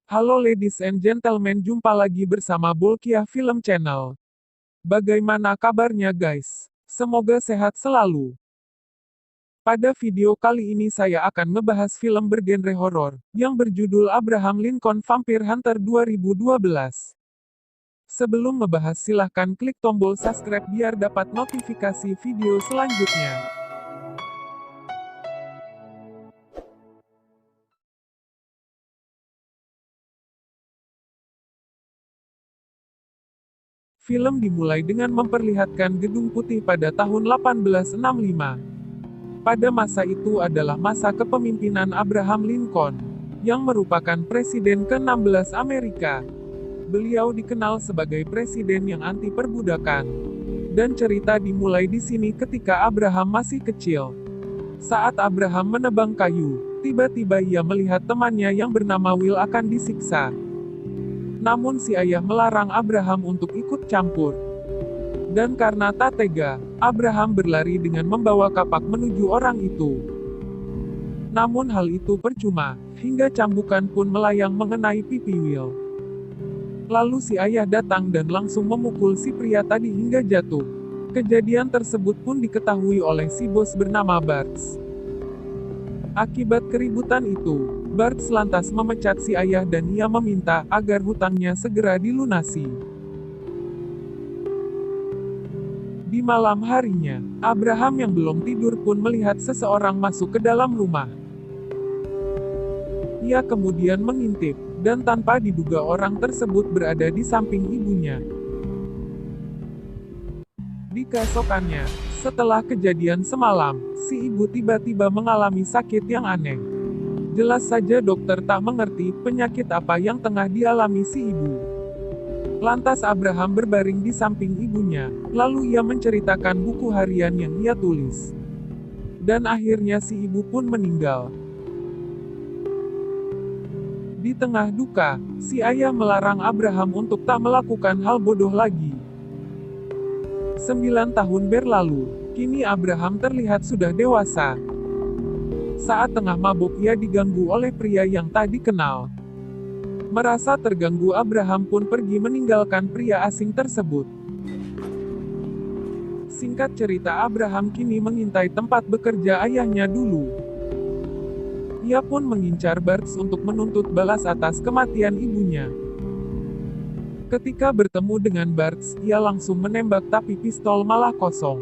Halo ladies and gentlemen, jumpa lagi bersama Bolkiah Film Channel. Bagaimana kabarnya guys? Semoga sehat selalu. Pada video kali ini saya akan ngebahas film bergenre horor, yang berjudul Abraham Lincoln Vampire Hunter 2012. Sebelum ngebahas silahkan klik tombol subscribe biar dapat notifikasi video selanjutnya. Film dimulai dengan memperlihatkan Gedung Putih pada tahun 1865. Pada masa itu adalah masa kepemimpinan Abraham Lincoln, yang merupakan presiden ke-16 Amerika. Beliau dikenal sebagai presiden yang anti perbudakan. Dan cerita dimulai di sini ketika Abraham masih kecil. Saat Abraham menebang kayu, tiba-tiba ia melihat temannya yang bernama Will akan disiksa. Namun si ayah melarang Abraham untuk ikut campur. Dan karena tak tega, Abraham berlari dengan membawa kapak menuju orang itu. Namun hal itu percuma, hingga cambukan pun melayang mengenai pipi Will. Lalu si ayah datang dan langsung memukul si pria tadi hingga jatuh. Kejadian tersebut pun diketahui oleh si bos bernama Barts. Akibat keributan itu, Barts lantas memecat si ayah dan ia meminta agar hutangnya segera dilunasi. Di malam harinya, Abraham yang belum tidur pun melihat seseorang masuk ke dalam rumah. Ia kemudian mengintip, dan tanpa diduga orang tersebut berada di samping ibunya. Di keesokannya, setelah kejadian semalam, si ibu tiba-tiba mengalami sakit yang aneh. Jelas saja dokter tak mengerti penyakit apa yang tengah dialami si ibu. Lantas Abraham berbaring di samping ibunya, lalu ia menceritakan buku harian yang ia tulis. Dan akhirnya si ibu pun meninggal. Di tengah duka, si ayah melarang Abraham untuk tak melakukan hal bodoh lagi. 9 tahun berlalu, kini Abraham terlihat sudah dewasa. Saat tengah mabuk ia diganggu oleh pria yang tak dikenal. Merasa terganggu Abraham pun pergi meninggalkan pria asing tersebut. Singkat cerita Abraham kini mengintai tempat bekerja ayahnya dulu. Ia pun mengincar Barts untuk menuntut balas atas kematian ibunya. Ketika bertemu dengan Barts, ia langsung menembak tapi pistol malah kosong.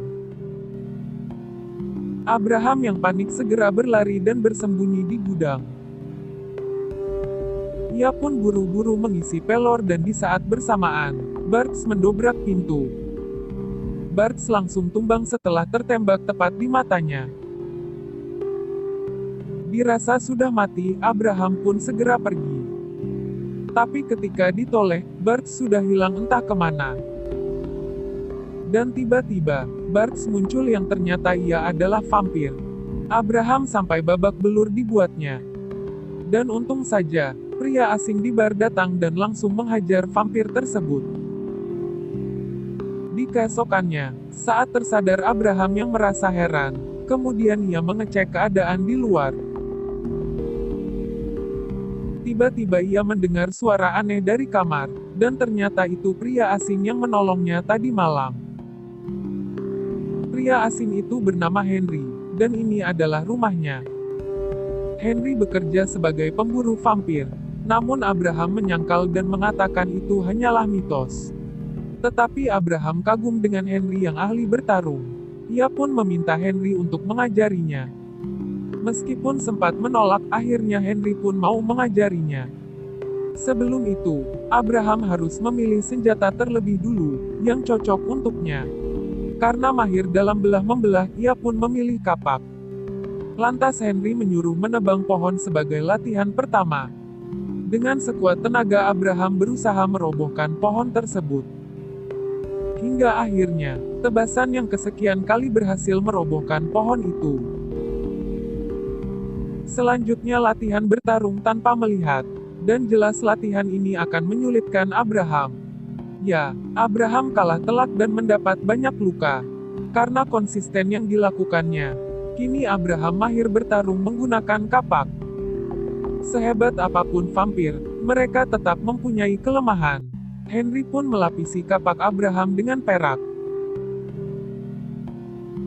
Abraham yang panik segera berlari dan bersembunyi di gudang. Ia pun buru-buru mengisi pelor dan di saat bersamaan, Barts mendobrak pintu. Barts langsung tumbang setelah tertembak tepat di matanya. Dirasa sudah mati, Abraham pun segera pergi. Tapi ketika ditoleh, Barts sudah hilang entah kemana. Dan tiba-tiba, Barts muncul yang ternyata ia adalah vampir. Abraham sampai babak belur dibuatnya. Dan untung saja, pria asing di bar datang dan langsung menghajar vampir tersebut. Di keesokannya, saat tersadar Abraham yang merasa heran, kemudian ia mengecek keadaan di luar. Tiba-tiba ia mendengar suara aneh dari kamar, dan ternyata itu pria asing yang menolongnya tadi malam. Pria asing itu bernama Henry, dan ini adalah rumahnya. Henry bekerja sebagai pemburu vampir, namun Abraham menyangkal dan mengatakan itu hanyalah mitos. Tetapi Abraham kagum dengan Henry yang ahli bertarung. Ia pun meminta Henry untuk mengajarinya. Meskipun sempat menolak, akhirnya Henry pun mau mengajarinya. Sebelum itu, Abraham harus memilih senjata terlebih dulu, yang cocok untuknya. Karena mahir dalam belah-membelah, ia pun memilih kapak. Lantas Henry menyuruh menebang pohon sebagai latihan pertama. Dengan sekuat tenaga Abraham berusaha merobohkan pohon tersebut. Hingga akhirnya, tebasan yang kesekian kali berhasil merobohkan pohon itu. Selanjutnya latihan bertarung tanpa melihat. Dan jelas latihan ini akan menyulitkan Abraham. Ya, Abraham kalah telak dan mendapat banyak luka. Karena konsisten yang dilakukannya. Kini Abraham mahir bertarung menggunakan kapak. Sehebat apapun vampir, mereka tetap mempunyai kelemahan. Henry pun melapisi kapak Abraham dengan perak.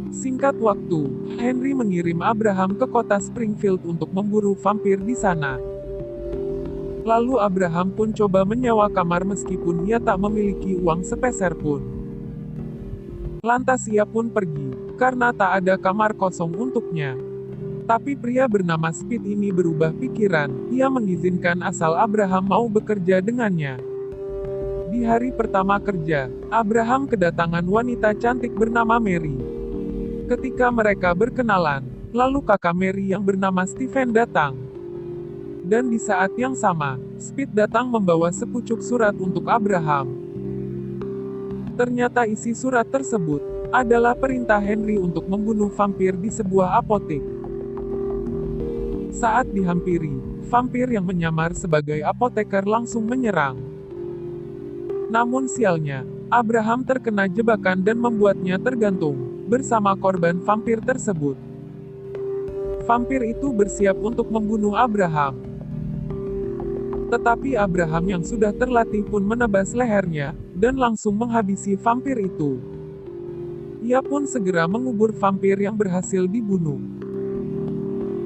Singkat waktu, Henry mengirim Abraham ke kota Springfield untuk memburu vampir di sana. Lalu Abraham pun coba menyewa kamar meskipun ia tak memiliki uang sepeser pun. Lantas ia pun pergi, karena tak ada kamar kosong untuknya. Tapi pria bernama Speed ini berubah pikiran, ia mengizinkan asal Abraham mau bekerja dengannya. Di hari pertama kerja, Abraham kedatangan wanita cantik bernama Mary. Ketika mereka berkenalan, lalu kakak Mary yang bernama Stephen datang. Dan di saat yang sama, Speed datang membawa sepucuk surat untuk Abraham. Ternyata isi surat tersebut adalah perintah Henry untuk membunuh vampir di sebuah apotek. Saat dihampiri, vampir yang menyamar sebagai apoteker langsung menyerang. Namun sialnya, Abraham terkena jebakan dan membuatnya tergantung bersama korban vampir tersebut. Vampir itu bersiap untuk membunuh Abraham. Tetapi Abraham yang sudah terlatih pun menebas lehernya, dan langsung menghabisi vampir itu. Ia pun segera mengubur vampir yang berhasil dibunuh.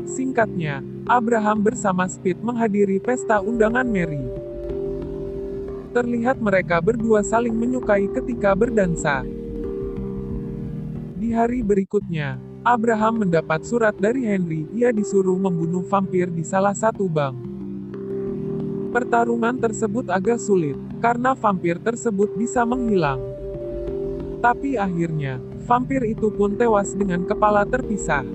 Singkatnya, Abraham bersama Speed menghadiri pesta undangan Mary. Terlihat mereka berdua saling menyukai ketika berdansa. Di hari berikutnya, Abraham mendapat surat dari Henry, ia disuruh membunuh vampir di salah satu bank. Pertarungan tersebut agak sulit, karena vampir tersebut bisa menghilang. Tapi akhirnya, vampir itu pun tewas dengan kepala terpisah.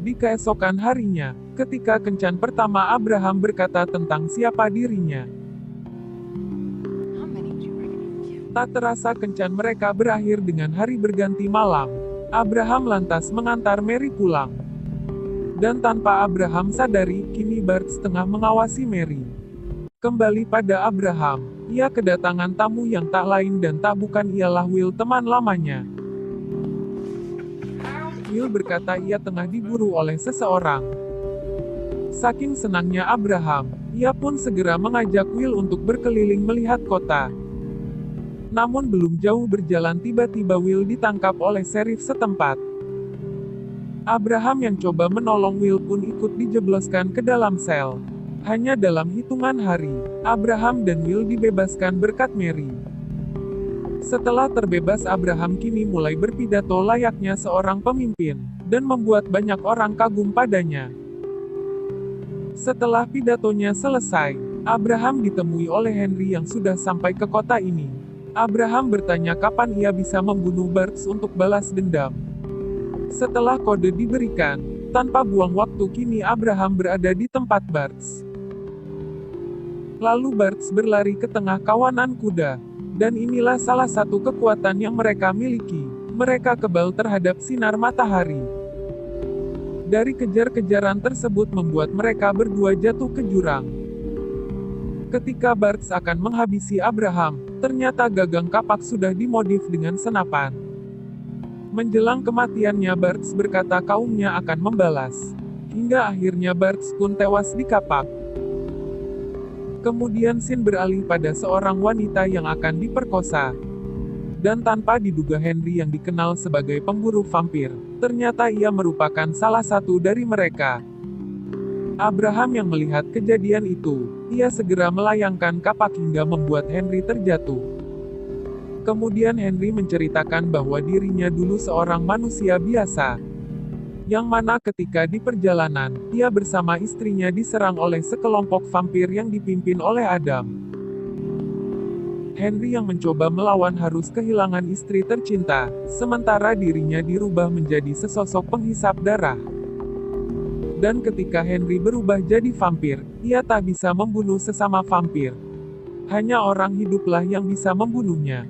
Di keesokan harinya, ketika kencan pertama Abraham berkata tentang siapa dirinya. Tak terasa kencan mereka berakhir dengan hari berganti malam. Abraham lantas mengantar Mary pulang. Dan tanpa Abraham sadari, kini Bart tengah mengawasi Mary. Kembali pada Abraham, ia kedatangan tamu yang tak lain dan tak bukan ialah Will, teman lamanya. Will berkata ia tengah diburu oleh seseorang. Saking senangnya Abraham, ia pun segera mengajak Will untuk berkeliling melihat kota. Namun belum jauh berjalan tiba-tiba Will ditangkap oleh serif setempat. Abraham yang coba menolong Will pun ikut dijebloskan ke dalam sel. Hanya dalam hitungan hari, Abraham dan Will dibebaskan berkat Mary. Setelah terbebas Abraham kini mulai berpidato layaknya seorang pemimpin, dan membuat banyak orang kagum padanya. Setelah pidatonya selesai, Abraham ditemui oleh Henry yang sudah sampai ke kota ini. Abraham bertanya kapan ia bisa membunuh Bart untuk balas dendam. Setelah kode diberikan, tanpa buang waktu kini Abraham berada di tempat Bart. Lalu Bart berlari ke tengah kawanan kuda. Dan inilah salah satu kekuatan yang mereka miliki. Mereka kebal terhadap sinar matahari. Dari kejar-kejaran tersebut membuat mereka berdua jatuh ke jurang. Ketika Bart akan menghabisi Abraham, ternyata gagang kapak sudah dimodif dengan senapan. Menjelang kematiannya Bart berkata kaumnya akan membalas. Hingga akhirnya Bart pun tewas di kapak. Kemudian scene beralih pada seorang wanita yang akan diperkosa. Dan tanpa diduga Henry yang dikenal sebagai pemburu vampir, ternyata ia merupakan salah satu dari mereka. Abraham yang melihat kejadian itu, ia segera melayangkan kapak hingga membuat Henry terjatuh. Kemudian Henry menceritakan bahwa dirinya dulu seorang manusia biasa. Yang mana ketika di perjalanan, ia bersama istrinya diserang oleh sekelompok vampir yang dipimpin oleh Adam. Henry yang mencoba melawan harus kehilangan istri tercinta, sementara dirinya dirubah menjadi sesosok penghisap darah. Dan ketika Henry berubah jadi vampir, ia tak bisa membunuh sesama vampir. Hanya orang hiduplah yang bisa membunuhnya.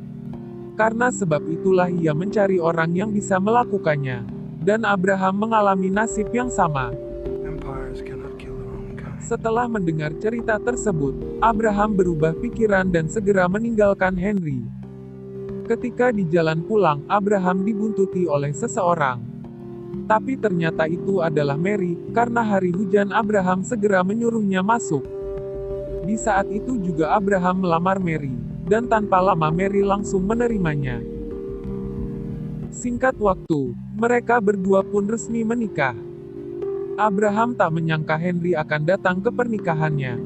Karena sebab itulah ia mencari orang yang bisa melakukannya. Dan Abraham mengalami nasib yang sama. Setelah mendengar cerita tersebut, Abraham berubah pikiran dan segera meninggalkan Henry. Ketika di jalan pulang, Abraham dibuntuti oleh seseorang. Tapi ternyata itu adalah Mary, karena hari hujan Abraham segera menyuruhnya masuk. Di saat itu juga Abraham melamar Mary, dan tanpa lama Mary langsung menerimanya. Singkat waktu, mereka berdua pun resmi menikah. Abraham tak menyangka Henry akan datang ke pernikahannya.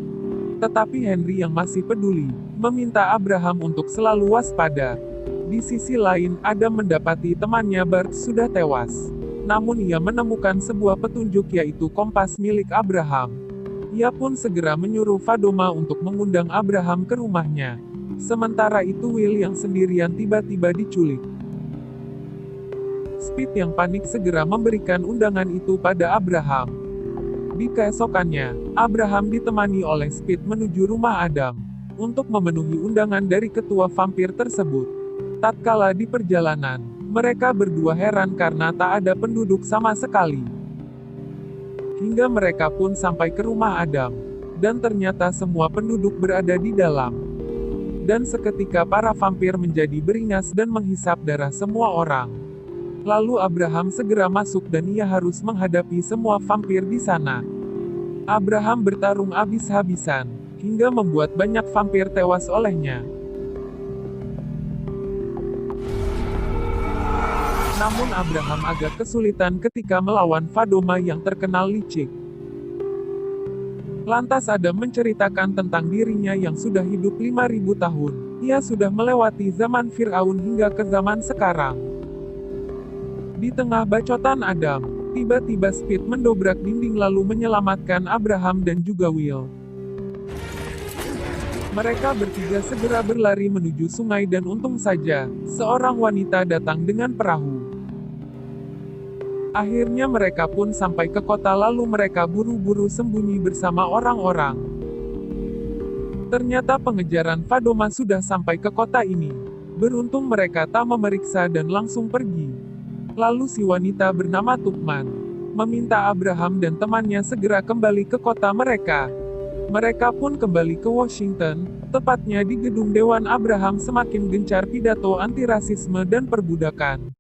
Tetapi Henry yang masih peduli, meminta Abraham untuk selalu waspada. Di sisi lain, Adam mendapati temannya Bart sudah tewas. Namun ia menemukan sebuah petunjuk yaitu kompas milik Abraham. Ia pun segera menyuruh Fadoma untuk mengundang Abraham ke rumahnya. Sementara itu Will yang sendirian tiba-tiba diculik. Speed yang panik segera memberikan undangan itu pada Abraham. Di keesokannya, Abraham ditemani oleh Speed menuju rumah Adam untuk memenuhi undangan dari ketua vampir tersebut. Tatkala di perjalanan, mereka berdua heran karena tak ada penduduk sama sekali. Hingga mereka pun sampai ke rumah Adam, dan ternyata semua penduduk berada di dalam. Dan seketika para vampir menjadi beringas dan menghisap darah semua orang. Lalu Abraham segera masuk dan ia harus menghadapi semua vampir di sana. Abraham bertarung habis-habisan, hingga membuat banyak vampir tewas olehnya. Namun Abraham agak kesulitan ketika melawan Fadoma yang terkenal licik. Lantas Adam menceritakan tentang dirinya yang sudah hidup 5.000 tahun. Ia sudah melewati zaman Fir'aun hingga ke zaman sekarang. Di tengah bacotan Adam, tiba-tiba Speed mendobrak dinding lalu menyelamatkan Abraham dan juga Will. Mereka bertiga segera berlari menuju sungai dan untung saja, seorang wanita datang dengan perahu. Akhirnya mereka pun sampai ke kota lalu mereka buru-buru sembunyi bersama orang-orang. Ternyata pengejaran Fadoma sudah sampai ke kota ini. Beruntung mereka tak memeriksa dan langsung pergi. Lalu si wanita bernama Tukman meminta Abraham dan temannya segera kembali ke kota mereka. Mereka pun kembali ke Washington, tepatnya di gedung Dewan. Abraham semakin gencar pidato anti-rasisme dan perbudakan.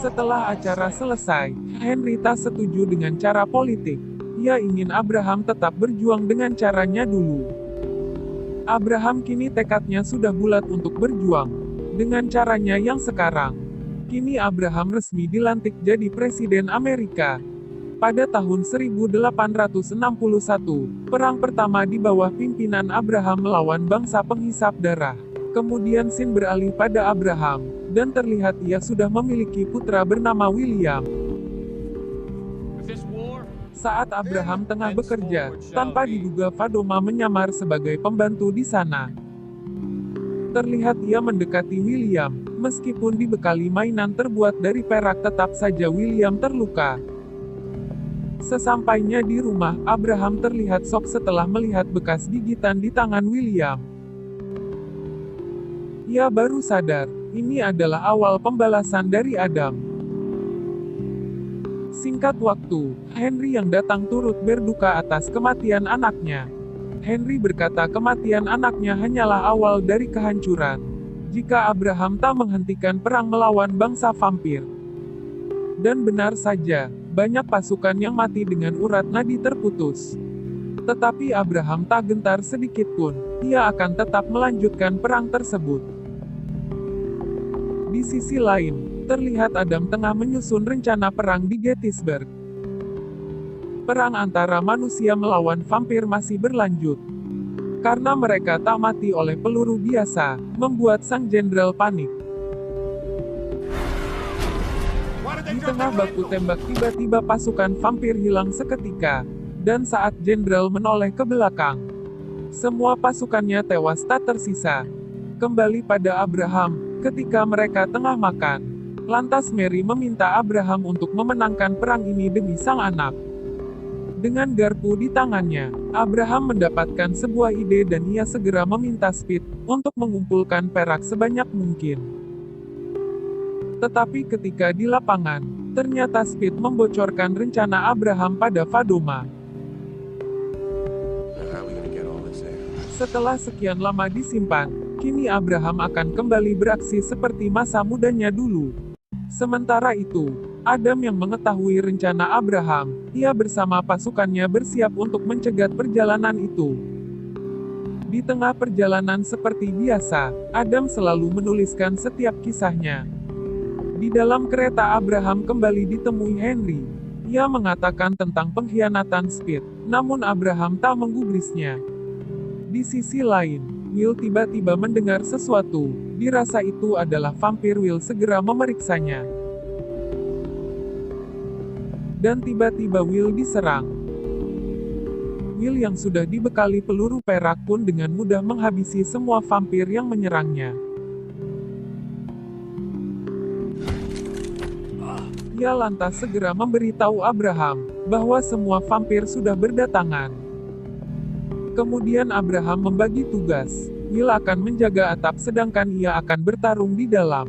Setelah acara selesai, Henry tak setuju dengan cara politik. Ia ingin Abraham tetap berjuang dengan caranya dulu. Abraham kini tekadnya sudah bulat untuk berjuang dengan caranya yang sekarang. Kini Abraham resmi dilantik jadi Presiden Amerika. Pada tahun 1861, perang pertama di bawah pimpinan Abraham melawan bangsa penghisap darah. Kemudian scene beralih pada Abraham, dan terlihat ia sudah memiliki putra bernama William. Saat Abraham tengah bekerja, tanpa diduga Fadoma menyamar sebagai pembantu di sana. Terlihat ia mendekati William, meskipun dibekali mainan terbuat dari perak tetap saja William terluka. Sesampainya di rumah, Abraham terlihat shock setelah melihat bekas gigitan di tangan William. Ia baru sadar, ini adalah awal pembalasan dari Adam. Singkat waktu, Henry yang datang turut berduka atas kematian anaknya. Henry berkata kematian anaknya hanyalah awal dari kehancuran. Jika Abraham tak menghentikan perang melawan bangsa vampir. Dan benar saja, banyak pasukan yang mati dengan urat nadi terputus. Tetapi Abraham tak gentar sedikit pun, ia akan tetap melanjutkan perang tersebut. Di sisi lain, terlihat Adam tengah menyusun rencana perang di Gettysburg. Perang antara manusia melawan vampir masih berlanjut. Karena mereka tak mati oleh peluru biasa, membuat sang jenderal panik. Di tengah baku tembak tiba-tiba pasukan vampir hilang seketika, dan saat jenderal menoleh ke belakang, semua pasukannya tewas tak tersisa. Kembali pada Abraham, ketika mereka tengah makan, lantas Mary meminta Abraham untuk memenangkan perang ini demi sang anak. Dengan garpu di tangannya, Abraham mendapatkan sebuah ide dan ia segera meminta Speed untuk mengumpulkan perak sebanyak mungkin. Tetapi ketika di lapangan, ternyata Speed membocorkan rencana Abraham pada Fadoma. Setelah sekian lama disimpan, kini Abraham akan kembali beraksi seperti masa mudanya dulu. Sementara itu, Adam yang mengetahui rencana Abraham, ia bersama pasukannya bersiap untuk mencegat perjalanan itu. Di tengah perjalanan seperti biasa, Adam selalu menuliskan setiap kisahnya. Di dalam kereta Abraham kembali ditemui Henry. Ia mengatakan tentang pengkhianatan Speed, namun Abraham tak menggubrisnya. Di sisi lain, Will tiba-tiba mendengar sesuatu. Dirasa itu adalah vampir. Will segera memeriksanya. Dan tiba-tiba Will diserang. Will yang sudah dibekali peluru perak pun dengan mudah menghabisi semua vampir yang menyerangnya. Ia lantas segera memberitahu Abraham bahwa semua vampir sudah berdatangan. Kemudian Abraham membagi tugas. Will akan menjaga atap sedangkan ia akan bertarung di dalam.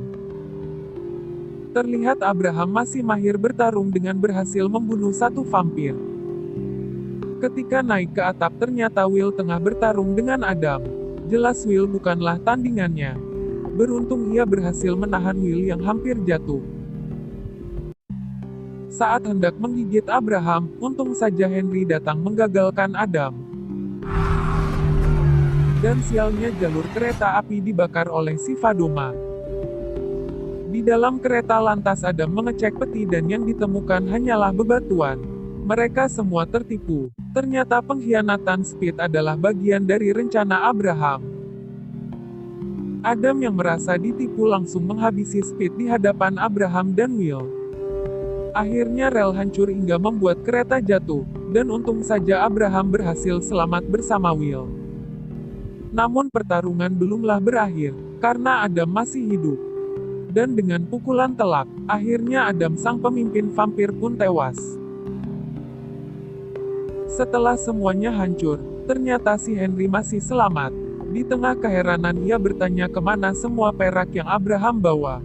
Terlihat Abraham masih mahir bertarung dengan berhasil membunuh satu vampir. Ketika naik ke atap ternyata Will tengah bertarung dengan Adam. Jelas Will bukanlah tandingannya. Beruntung ia berhasil menahan Will yang hampir jatuh. Saat hendak menggigit Abraham, untung saja Henry datang menggagalkan Adam. Dan sialnya jalur kereta api dibakar oleh si Fadoma. Di dalam kereta lantas Adam mengecek peti dan yang ditemukan hanyalah bebatuan. Mereka semua tertipu. Ternyata pengkhianatan Speed adalah bagian dari rencana Abraham. Adam yang merasa ditipu langsung menghabisi Speed di hadapan Abraham dan Will. Akhirnya rel hancur hingga membuat kereta jatuh, dan untung saja Abraham berhasil selamat bersama Will. Namun pertarungan belumlah berakhir, karena Adam masih hidup. Dan dengan pukulan telak, akhirnya Adam sang pemimpin vampir pun tewas. Setelah semuanya hancur, ternyata si Henry masih selamat. Di tengah keheranan ia bertanya kemana semua perak yang Abraham bawa.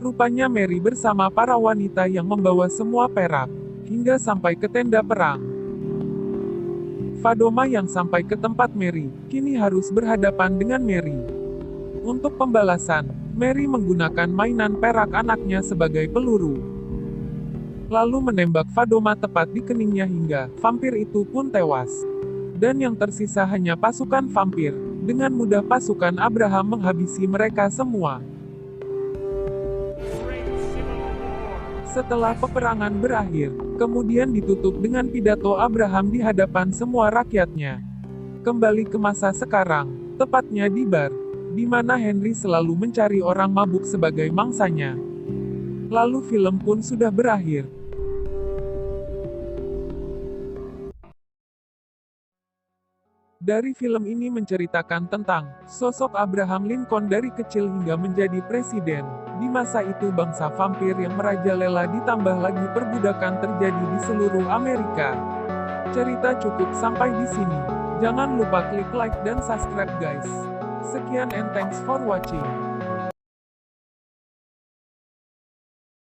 Rupanya Mary bersama para wanita yang membawa semua perak, hingga sampai ke tenda perang. Fadoma yang sampai ke tempat Mary, kini harus berhadapan dengan Mary. Untuk pembalasan, Mary menggunakan mainan perak anaknya sebagai peluru. Lalu menembak Fadoma tepat di keningnya hingga vampir itu pun tewas. Dan yang tersisa hanya pasukan vampir. Dengan mudah pasukan Abraham menghabisi mereka semua. Setelah peperangan berakhir, kemudian ditutup dengan pidato Abraham di hadapan semua rakyatnya. Kembali ke masa sekarang, tepatnya di bar, di mana Henry selalu mencari orang mabuk sebagai mangsanya. Lalu film pun sudah berakhir. Dari film ini menceritakan tentang sosok Abraham Lincoln dari kecil hingga menjadi presiden. Di masa itu bangsa vampir yang merajalela ditambah lagi perbudakan terjadi di seluruh Amerika. Cerita cukup sampai di sini. Jangan lupa klik like dan subscribe guys. Sekian and thanks for watching.